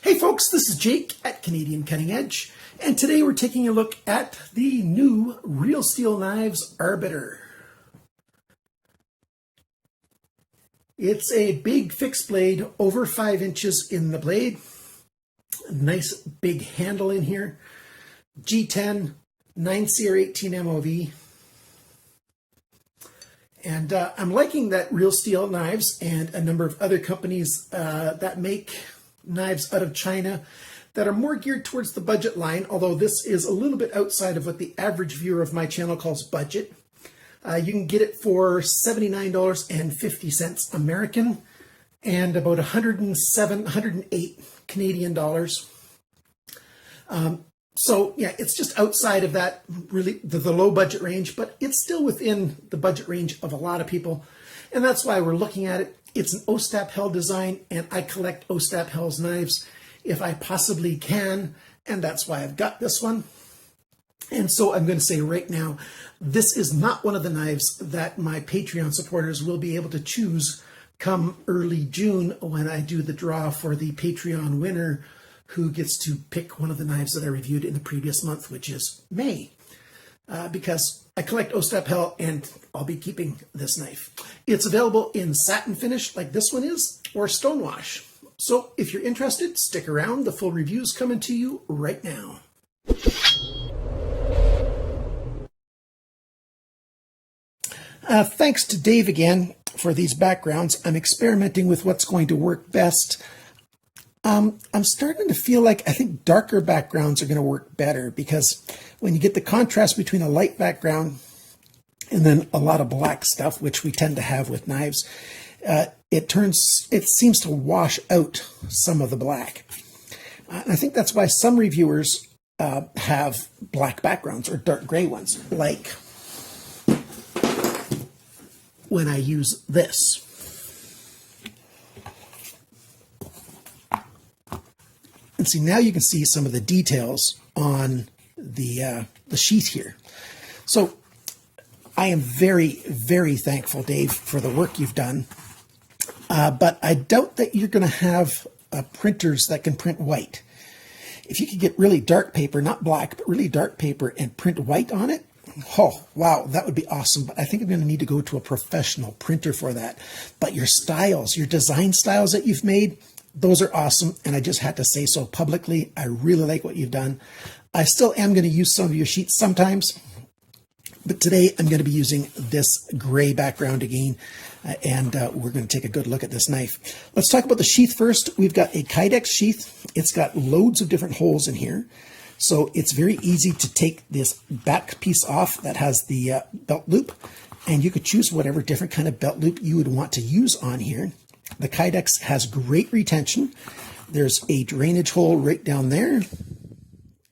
Hey folks, this is Jake at Canadian Cutting Edge, and today we're taking a look at the new Real Steel Knives Arbiter. It's a big fixed blade, over 5 inches in the blade. A nice big handle in here. G10, 9CR18 MOV. And I'm liking that Real Steel Knives and a number of other companies that make knives out of China that are more geared towards the budget line, although this is a little bit outside of what the average viewer of my channel calls budget. You can get it for $79.50 American and about 108 Canadian dollars. So yeah, it's just outside of that really the low budget range, but it's still within the budget range of a lot of people. And that's why we're looking at it. It's an Ostap Hell design, and I collect Ostap Hell's knives if I possibly can, and that's why I've got this one. And so I'm going to say right now, this is not one of the knives that my Patreon supporters will be able to choose come early June when I do the draw for the Patreon winner who gets to pick one of the knives that I reviewed in the previous month, which is May. Because I collect Ostap Hell and I'll be keeping this knife. It's available in satin finish like this one is, or stonewash. So if you're interested, stick around. The full review is coming to you right now. Thanks to Dave again for these backgrounds. I'm experimenting with what's going to work best. I'm starting to feel like I think darker backgrounds are going to work better, because when you get the contrast between a light background and then a lot of black stuff, which we tend to have with knives, it seems to wash out some of the black. I think that's why some reviewers have black backgrounds or dark gray ones, like when I use this. And see, now you can see some of the details on the sheath here. So I am very, very thankful, Dave, for the work you've done. But I doubt that you're going to have printers that can print white. If you could get really dark paper, not black, but really dark paper and print white on it, oh, wow, that would be awesome. But I think I'm going to need to go to a professional printer for that. But your styles, your design styles that you've made, those are awesome, and I just had to say so publicly. I really like what you've done. I still am going to use some of your sheets sometimes, but today I'm going to be using this gray background again, and we're going to take a good look at this knife. Let's talk about the sheath first. We've got a kydex sheath. It's got loads of different holes in here, so it's very easy to take this back piece off that has the belt loop, and you could choose whatever different kind of belt loop you would want to use on here. The kydex has great retention. There's a drainage hole right down there.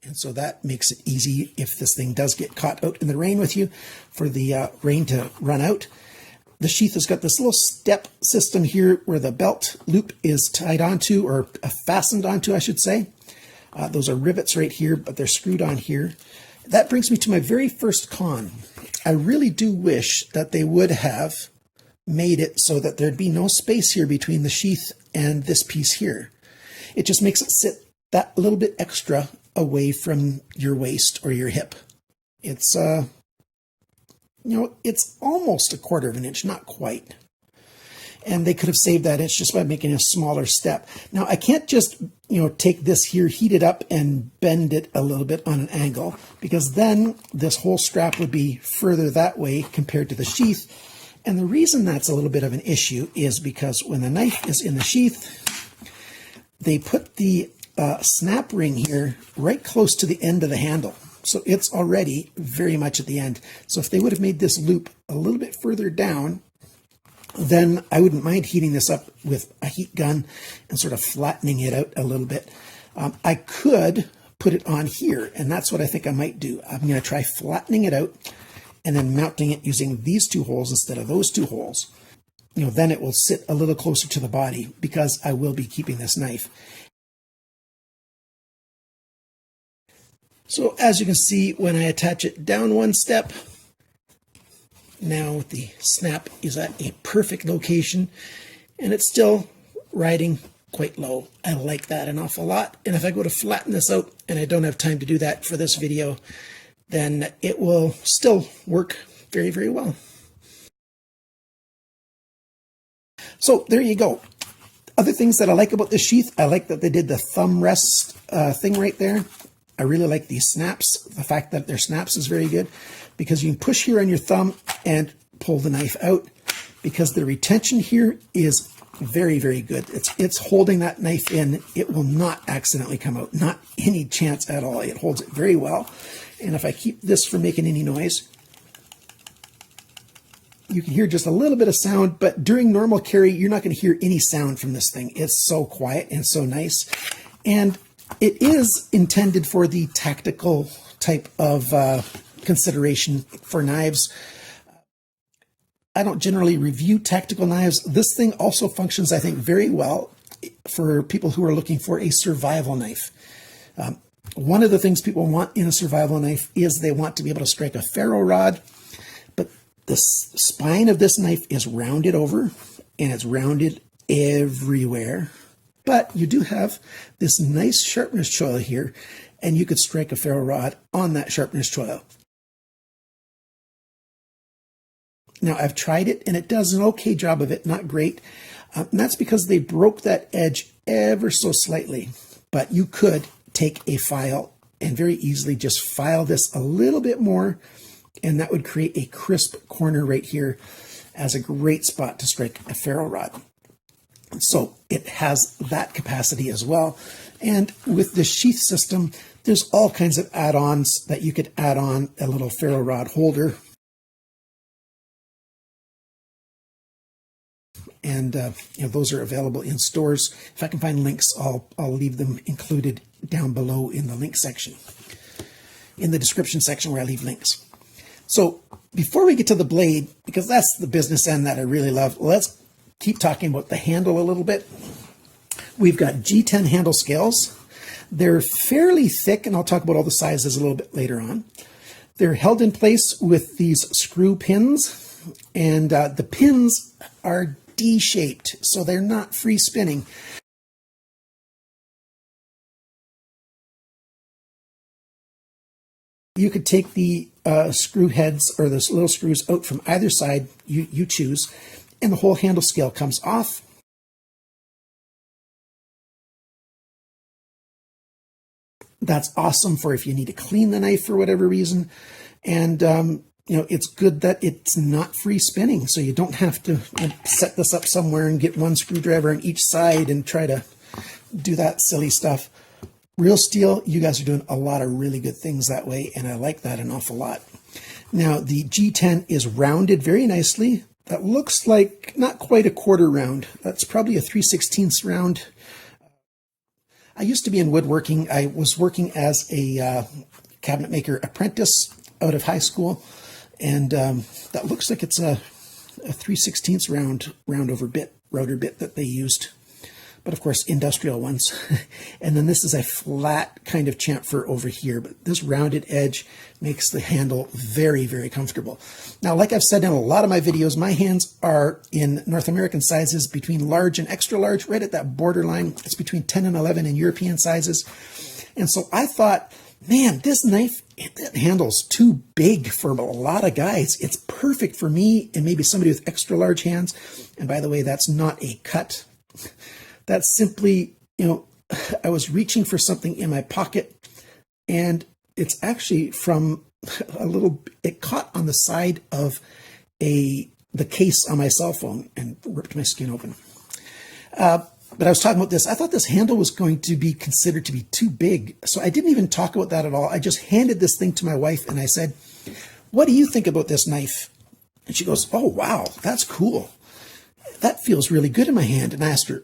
And so that makes it easy if this thing does get caught out in the rain with you for the rain to run out. The sheath has got this little step system here where the belt loop is tied onto, or fastened onto, I should say. Those are rivets right here, but they're screwed on here. That brings me to my very first con. I really do wish that they would have made it so that there'd be no space here between the sheath and this piece here. It just makes it sit that little bit extra away from your waist or your hip. It's it's almost a 1/4 of an inch, not quite. And they could have saved that inch just by making a smaller step. Now I can't just take this here, heat it up, and bend it a little bit on an angle, because then this whole strap would be further that way compared to the sheath. And the reason that's a little bit of an issue is because when the knife is in the sheath, they put the snap ring here right close to the end of the handle. So it's already very much at the end. So if they would have made this loop a little bit further down, then I wouldn't mind heating this up with a heat gun and sort of flattening it out a little bit. I could put it on here, and that's what I think I might do. I'm going to try flattening it out and then mounting it using these 2 holes instead of those 2 holes. Then it will sit a little closer to the body, because I will be keeping this knife. So as you can see, when I attach it down 1 step, now the snap is at a perfect location, and it's still riding quite low. I like that an awful lot. And if I go to flatten this out, and I don't have time to do that for this video, then it will still work very, very well. So there you go. Other things that I like about this sheath, I like that they did the thumb rest thing right there. I really like these snaps. The fact that they're snaps is very good because you can push here on your thumb and pull the knife out, because the retention here is very, very good. It's holding that knife in. It will not accidentally come out. Not any chance at all. It holds it very well. And if I keep this from making any noise, you can hear just a little bit of sound, but during normal carry, you're not going to hear any sound from this thing. It's so quiet and so nice. And it is intended for the tactical type of consideration for knives. I don't generally review tactical knives. This thing also functions, I think, very well for people who are looking for a survival knife. One of the things people want in a survival knife is they want to be able to strike a ferro rod, but the spine of this knife is rounded over, and it's rounded everywhere. But you do have this nice sharpness choil here, and you could strike a ferro rod on that sharpness choil. Now, I've tried it, and it does an okay job of it, not great. And that's because they broke that edge ever so slightly. But you could take a file and very easily just file this a little bit more, and that would create a crisp corner right here as a great spot to strike a ferro rod. So it has that capacity as well. And with the sheath system, there's all kinds of add-ons that you could add on. A little ferro rod holder. And those are available in stores. If I can find links, I'll leave them included down below in the link section, in the description section where I leave links. So before we get to the blade, because that's the business end that I really love, let's keep talking about the handle a little bit. We've got G10 handle scales. They're fairly thick, and I'll talk about all the sizes a little bit later on. They're held in place with these screw pins, and the pins are D-shaped, so they're not free spinning. You could take the screw heads or those little screws out from either side, you choose, and the whole handle scale comes off. That's awesome for if you need to clean the knife for whatever reason. And it's good that it's not free spinning, so you don't have to set this up somewhere and get one screwdriver on each side and try to do that silly stuff. Real steel, you guys are doing a lot of really good things that way, and I like that an awful lot. Now, the G10 is rounded very nicely. That looks like not quite a quarter round. That's probably a 3/16 round. I used to be in woodworking. I was working as a cabinet maker apprentice out of high school. And that looks like it's a 3/16 router bit that they used, but of course industrial ones. And then this is a flat kind of chamfer over here, but this rounded edge makes the handle very, very comfortable. Now, like I've said in a lot of my videos, my hands are in North American sizes between large and extra large, right at that borderline. It's between 10 and 11 in European sizes. And so I thought, man, this knife, it handle's too big for a lot of guys. It's perfect for me and maybe somebody with extra large hands. And by the way, that's not a cut. That's simply, I was reaching for something in my pocket, and it's actually from it caught on the side of the case on my cell phone and ripped my skin open. But I was talking about this. I thought this handle was going to be considered to be too big. So I didn't even talk about that at all. I just handed this thing to my wife and I said, "What do you think about this knife?" And she goes, "Oh, wow, that's cool. That feels really good in my hand." And I asked her,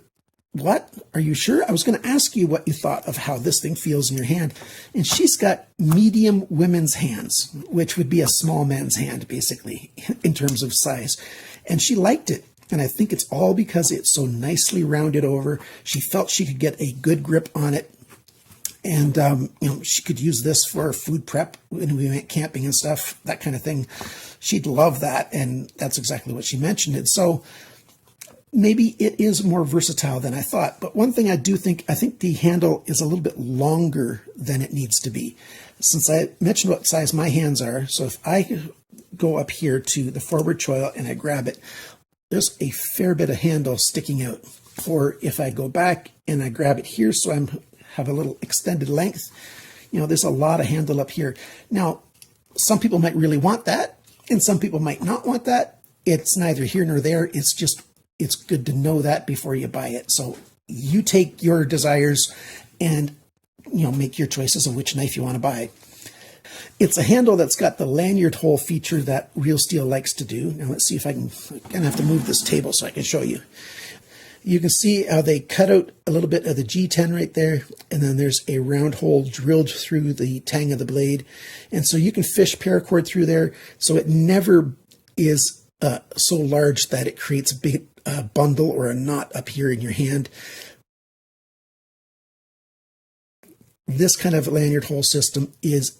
"What? Are you sure?" I was going to ask you what you thought of how this thing feels in your hand. And she's got medium women's hands, which would be a small man's hand, basically, in terms of size. And she liked it. And I think it's all because it's so nicely rounded over. She felt she could get a good grip on it. And, she could use this for food prep when we went camping and stuff, that kind of thing. She'd love that. And that's exactly what she mentioned. And so maybe it is more versatile than I thought. But one thing I think the handle is a little bit longer than it needs to be. Since I mentioned what size my hands are, so if I go up here to the forward choil and I grab it, there's a fair bit of handle sticking out. Or if I go back and I grab it here, so I have a little extended length, there's a lot of handle up here. Now, some people might really want that, and some people might not want that. It's neither here nor there. It's good to know that before you buy it. So you take your desires and make your choices of which knife you want to buy. It's a handle that's got the lanyard hole feature that Real Steel likes to do. Now let's see if I'm going to have to move this table so I can show you. You can see how they cut out a little bit of the G10 right there, and then there's a round hole drilled through the tang of the blade. And so you can fish paracord through there, so it never is so large that it creates a big bundle or a knot up here in your hand. This kind of lanyard hole system is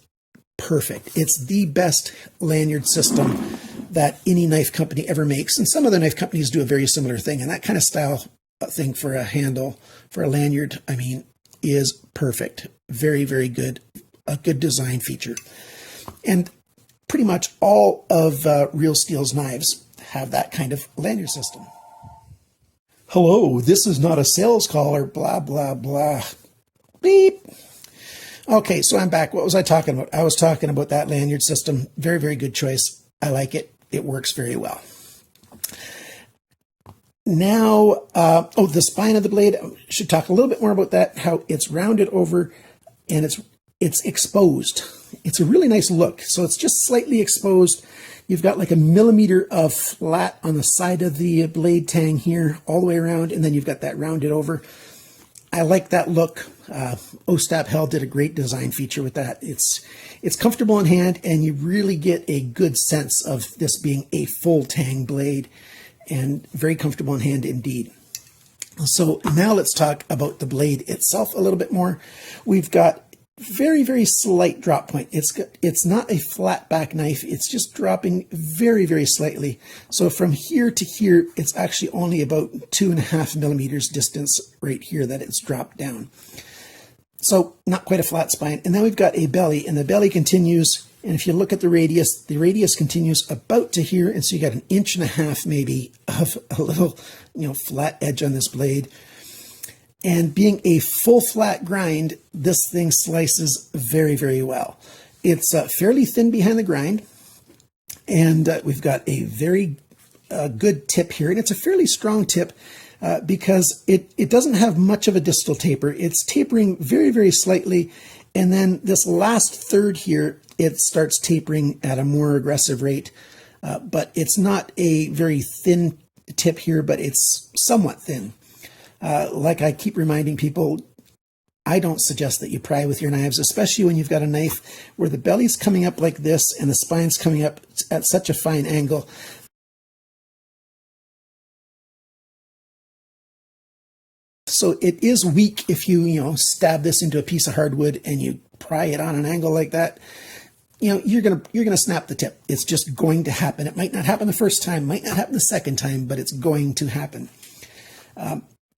perfect. It's the best lanyard system that any knife company ever makes. And some other knife companies do a very similar thing. And that kind of style thing for a handle, for a lanyard, is perfect. Very, very good. A good design feature. And pretty much all of Real Steel's knives have that kind of lanyard system. Hello, this is not a sales call or blah, blah, blah. Beep. Okay, so I'm back. What was I talking about? I was talking about that lanyard system. Very, very good choice. I like it. It works very well. Now, the spine of the blade. I should talk a little bit more about that, how it's rounded over and it's exposed. It's a really nice look. So it's just slightly exposed. You've got like a millimeter of flat on the side of the blade tang here all the way around, and then you've got that rounded over. I like that look. Ostap did a great design feature with that. It's comfortable in hand, and you really get a good sense of this being a full tang blade, and very comfortable in hand indeed. So now let's talk about the blade itself a little bit more. We've got very, very slight drop point. It's not a flat back knife. It's just dropping very, very slightly. So from here to here, it's actually only about 2.5 millimeters distance right here that it's dropped down. So not quite a flat spine. And then we've got a belly, and the belly continues. And if you look at the radius continues about to here. And so you got 1.5 inches maybe of a little, flat edge on this blade. And being a full flat grind, this thing slices very, very well. It's fairly thin behind the grind, and we've got a very good tip here. And it's a fairly strong tip because it doesn't have much of a distal taper. It's tapering very, very slightly. And then this last third here, it starts tapering at a more aggressive rate. But it's not a very thin tip here, but it's somewhat thin. Like I keep reminding people, I don't suggest that you pry with your knives, especially when you've got a knife where the belly's coming up like this and the spine's coming up at such a fine angle. So it is weak if you, stab this into a piece of hardwood and you pry it on an angle like that. You're gonna snap the tip. It's just going to happen. It might not happen the first time, might not happen the second time, but it's going to happen.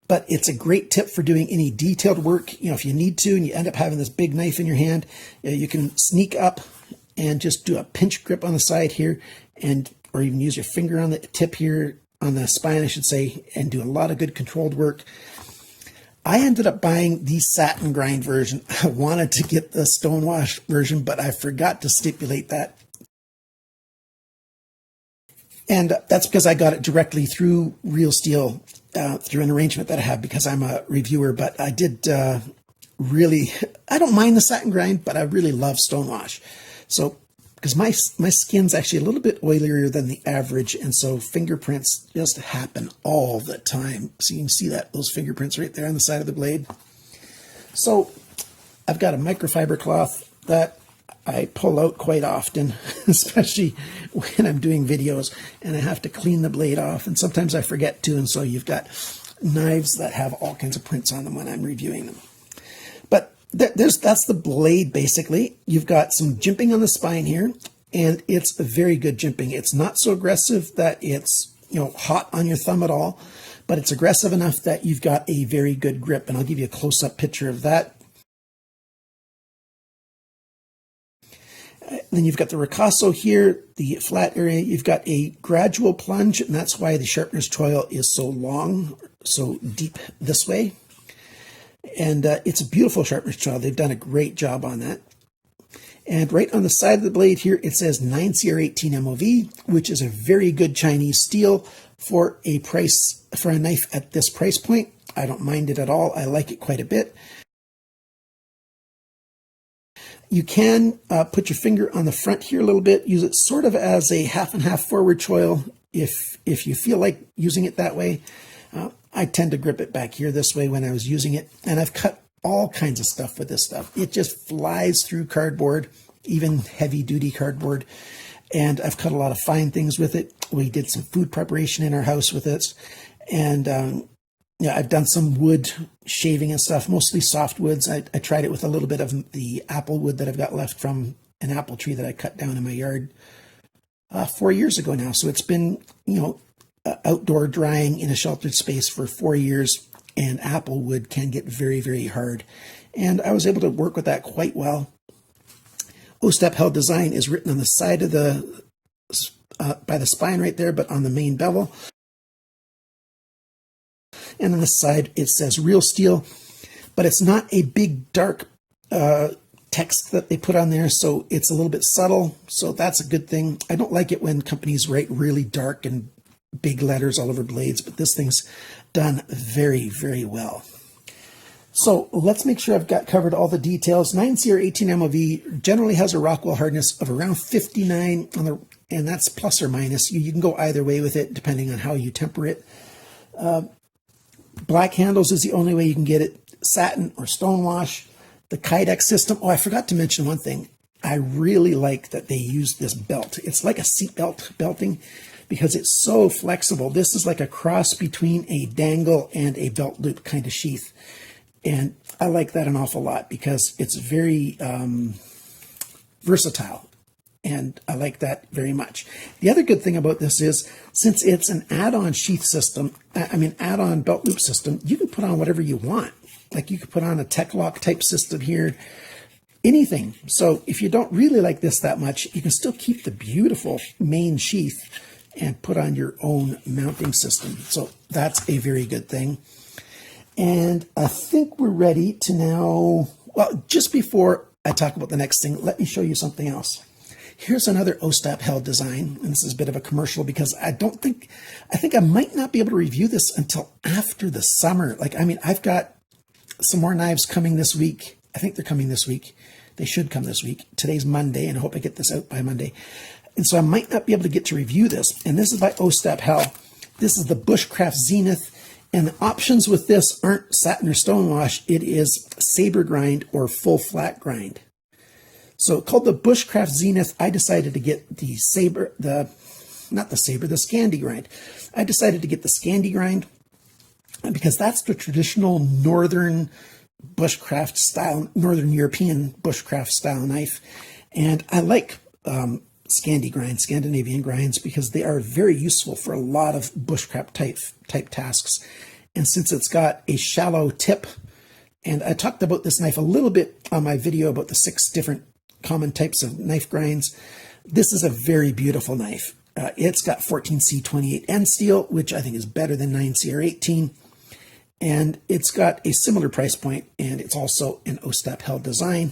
But it's a great tip for doing any detailed work. If you need to and you end up having this big knife in your hand, you can sneak up and just do a pinch grip on the side here, or even use your finger on the tip here, on the spine, I should say, and do a lot of good controlled work. I ended up buying the satin grind version. I wanted to get the stonewash version, but I forgot to stipulate that. And that's because I got it directly through Real Steel, through an arrangement that I have because I'm a reviewer. But I did I don't mind the satin grind, but I really love stonewash. So, because my skin's actually a little bit oilier than the average, and so fingerprints just happen all the time. So you can see those fingerprints right there on the side of the blade. So I've got a microfiber cloth that I pull out quite often, especially when I'm doing videos and I have to clean the blade off, and sometimes I forget to, and so you've got knives that have all kinds of prints on them when I'm reviewing them. But that's the blade basically. You've got some jimping on the spine here, and it's a very good jimping. It's not so aggressive that it's hot on your thumb at all, but it's aggressive enough that you've got a very good grip. And I'll give you a close-up picture of that. Then you've got the ricasso here, the flat area. You've got a gradual plunge, and that's why the sharpener's choil is so long, so deep this way. And it's a beautiful sharpener's choil. They've done a great job on that. And right on the side of the blade here, it says 9CR18 MOV, which is a very good Chinese steel for a knife at this price point. I don't mind it at all. I like it quite a bit. You can put your finger on the front here a little bit, use it sort of as a half and half forward choil if you feel like using it that way. I tend to grip it back here this way when I was using it, and I've cut all kinds of stuff with this stuff. It just flies through cardboard, even heavy duty cardboard, and I've cut a lot of fine things with it. We did some food preparation in our house with it, and yeah, I've done some wood shaving and stuff, mostly softwoods. I tried it with a little bit of the apple wood that I've got left from an apple tree that I cut down in my yard 4 years ago now. So it's been, outdoor drying in a sheltered space for 4 years, and apple wood can get very, very hard. And I was able to work with that quite well. Ostap held design is written on the side of the, by the spine right there, but on the main bevel. And on the side, it says real steel, but it's not a big, dark text that they put on there, so it's a little bit subtle, so that's a good thing. I don't like it when companies write really dark and big letters all over blades, but this thing's done very, very well. So let's make sure I've got covered all the details. 9CR18 MOV generally has a Rockwell hardness of around 59, and that's plus or minus. You can go either way with it, depending on how you temper it. Black handles is the only way you can get it. Satin or stonewash. The kydex system. Oh, I forgot to mention one thing. I really like that they use this belt. It's like a seat belt belting because it's so flexible. This is like a cross between a dangle and a belt loop kind of sheath. And I like that an awful lot because it's very versatile. And I like that very much. The other good thing about this is, since it's an add-on sheath system, add-on belt loop system, you can put on whatever you want. Like you could put on a tech lock type system here, anything. So if you don't really like this that much, you can still keep the beautiful main sheath and put on your own mounting system. So that's a very good thing. And I think we're ready to now, well, just before I talk about the next thing, let me show you something else. Here's another Ostap held design, and this is a bit of a commercial because I think I might not be able to review this until after the summer. I've got some more knives coming this week. I think they're coming this week. They should come this week. Today's Monday, and I hope I get this out by Monday. And so I might not be able to get to review this. And this is by Ostap Held. This is the Bushcraft Zenith, and the options with this aren't satin or stonewash. It is saber grind or full flat grind. So called the Bushcraft Zenith, I decided to get the Scandi grind. I decided to get the Scandi grind because that's the traditional northern bushcraft style, northern European bushcraft style knife. And I like Scandi grinds, Scandinavian grinds, because they are very useful for a lot of bushcraft type tasks. And since it's got a shallow tip, and I talked about this knife a little bit on my video about the 6 different common types of knife grinds. This is a very beautiful knife. It's got 14C28 end steel, which I think is better than 9CR18. And it's got a similar price point, and it's also an Ostap held design.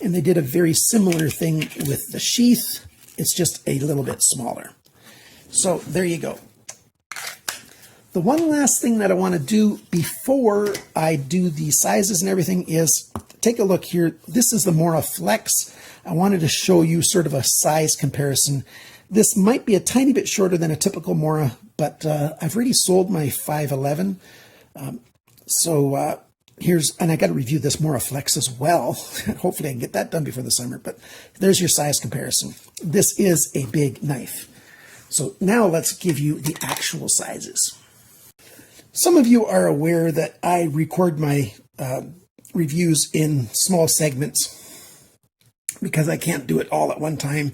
And they did a very similar thing with the sheath. It's just a little bit smaller. So there you go. The one last thing that I want to do before I do the sizes and everything is take a look here. This is the Mora Flex. I wanted to show you sort of a size comparison. This might be a tiny bit shorter than a typical Mora, but I've already sold my 511. And I got to review this Mora Flex as well. Hopefully I can get that done before the summer, but there's your size comparison. This is a big knife. So now let's give you the actual sizes. Some of you are aware that I record my reviews in small segments because I can't do it all at one time.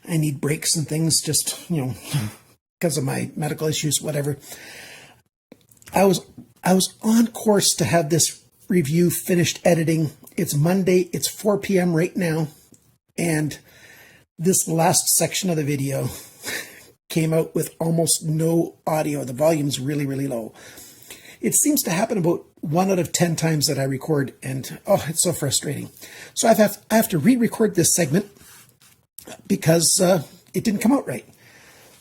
I need breaks and things just, because of my medical issues, whatever. I was on course to have this review finished editing. It's Monday, it's 4 p.m. right now, and this last section of the video came out with almost no audio. The volume's really, really low. It seems to happen about 1 out of 10 times that I record, and oh, it's so frustrating. So I have to re-record this segment because it didn't come out right.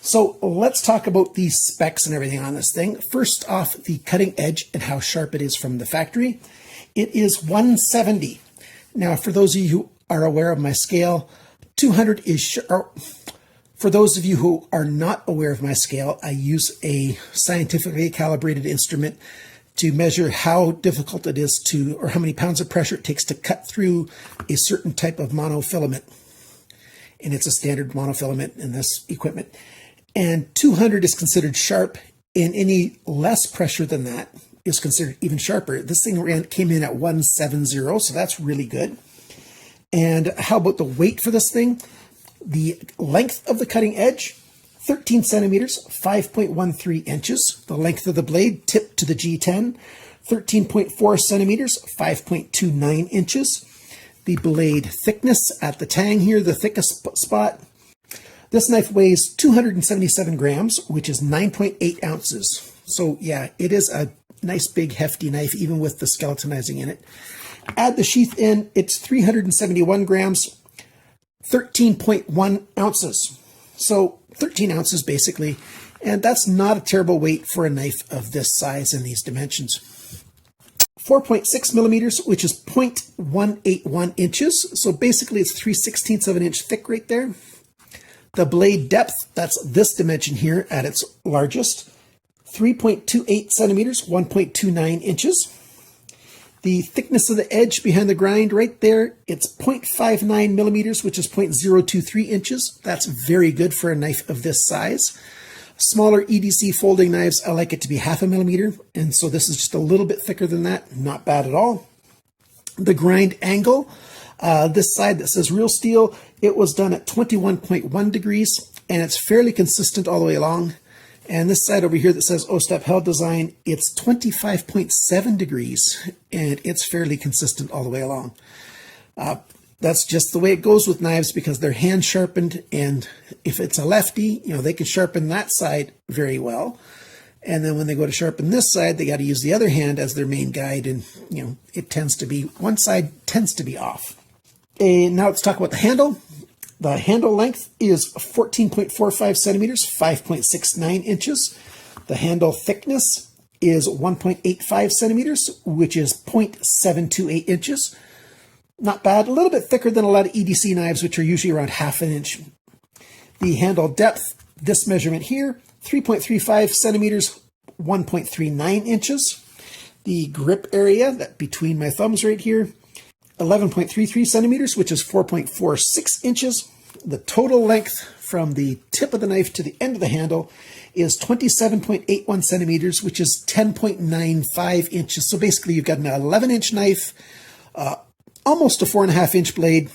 So let's talk about the specs and everything on this thing. First off, the cutting edge and how sharp it is from the factory. It is 170. Now, for those of you who are aware of my scale, 200 is sharp. For those of you who are not aware of my scale, I use a scientifically calibrated instrument to measure how difficult it is to, or how many pounds of pressure it takes to cut through a certain type of monofilament. And it's a standard monofilament in this equipment. And 200 is considered sharp, and any less pressure than that is considered even sharper. This thing came in at 170, so that's really good. And how about the weight for this thing? The length of the cutting edge, 13 centimeters, 5.13 inches. The length of the blade, tip to the G10, 13.4 centimeters, 5.29 inches. The blade thickness at the tang here, the thickest spot. This knife weighs 277 grams, which is 9.8 ounces. So yeah, it is a nice big hefty knife, even with the skeletonizing in it. Add the sheath in, it's 371 grams, 13.1 ounces. So 13 ounces basically, and that's not a terrible weight for a knife of this size and these dimensions. 4.6 millimeters, which is 0.181 inches. So basically it's 3/16 of an inch thick right there. The blade depth, that's this dimension here at its largest, 3.28 centimeters, 1.29 inches. The thickness of the edge behind the grind right there, it's 0.59 millimeters, which is 0.023 inches. That's very good for a knife of this size. Smaller EDC folding knives, I like it to be 0.5 millimeter, and so this is just a little bit thicker than that. Not bad at all. The grind angle, this side that says real steel, it was done at 21.1 degrees, and it's fairly consistent all the way along. And this side over here that says Ostap held design, it's 25.7 degrees, and it's fairly consistent all the way along. That's just the way it goes with knives because they're hand sharpened, and if it's a lefty, they can sharpen that side very well. And then when they go to sharpen this side, they got to use the other hand as their main guide, and it tends to be, one side tends to be off. And now let's talk about the handle. The handle length is 14.45 centimeters, 5.69 inches. The handle thickness is 1.85 centimeters, which is 0.728 inches. Not bad, a little bit thicker than a lot of EDC knives, which are usually around 0.5 inch. The handle depth, this measurement here, 3.35 centimeters, 1.39 inches. The grip area, that between my thumbs right here, 11.33 centimeters, which is 4.46 inches. The total length from the tip of the knife to the end of the handle is 27.81 centimeters, which is 10.95 inches. So basically you've got an 11-inch knife, almost a 4.5-inch blade.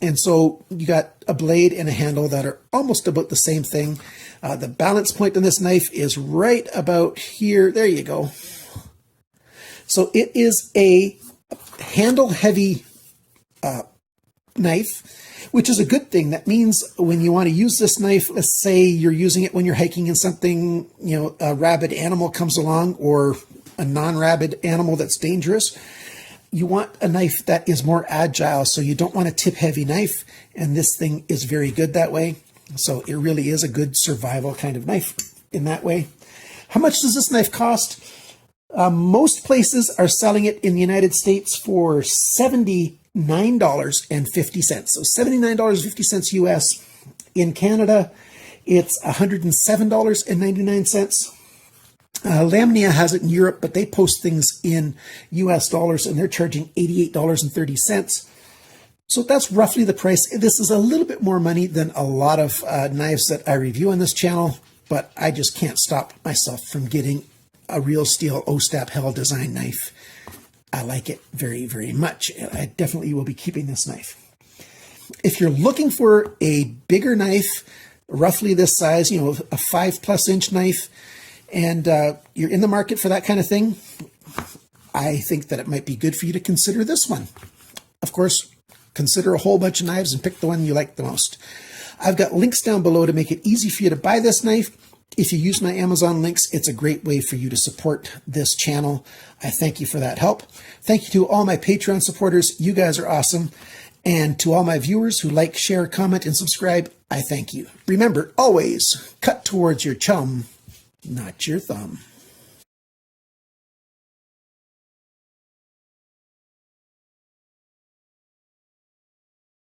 And so you got a blade and a handle that are almost about the same thing. The balance point on this knife is right about here. There you go. So it is a handle-heavy knife, which is a good thing. That means when you want to use this knife, let's say you're using it when you're hiking and something, a rabid animal comes along or a non-rabid animal that's dangerous. You want a knife that is more agile, so you don't want a tip-heavy knife, and this thing is very good that way. So it really is a good survival kind of knife in that way. How much does this knife cost? Most places are selling it in the United States for $79.50. So $79.50 US. In Canada, it's $107.99. LAMNIA has it in Europe, but they post things in US dollars, and they're charging $88.30. So that's roughly the price. This is a little bit more money than a lot of knives that I review on this channel, but I just can't stop myself from getting a real steel Ostap held design knife. I like it very, very much. I definitely will be keeping this knife. If you're looking for a bigger knife, roughly this size, a 5+ inch knife, and you're in the market for that kind of thing, I think that it might be good for you to consider this one. Of course, consider a whole bunch of knives and pick the one you like the most. I've got links down below to make it easy for you to buy this knife. If you use my Amazon links, it's a great way for you to support this channel. I thank you for that help. Thank you to all my Patreon supporters. You guys are awesome. And to all my viewers who like, share, comment, and subscribe, I thank you. Remember, always cut towards your chum, not your thumb.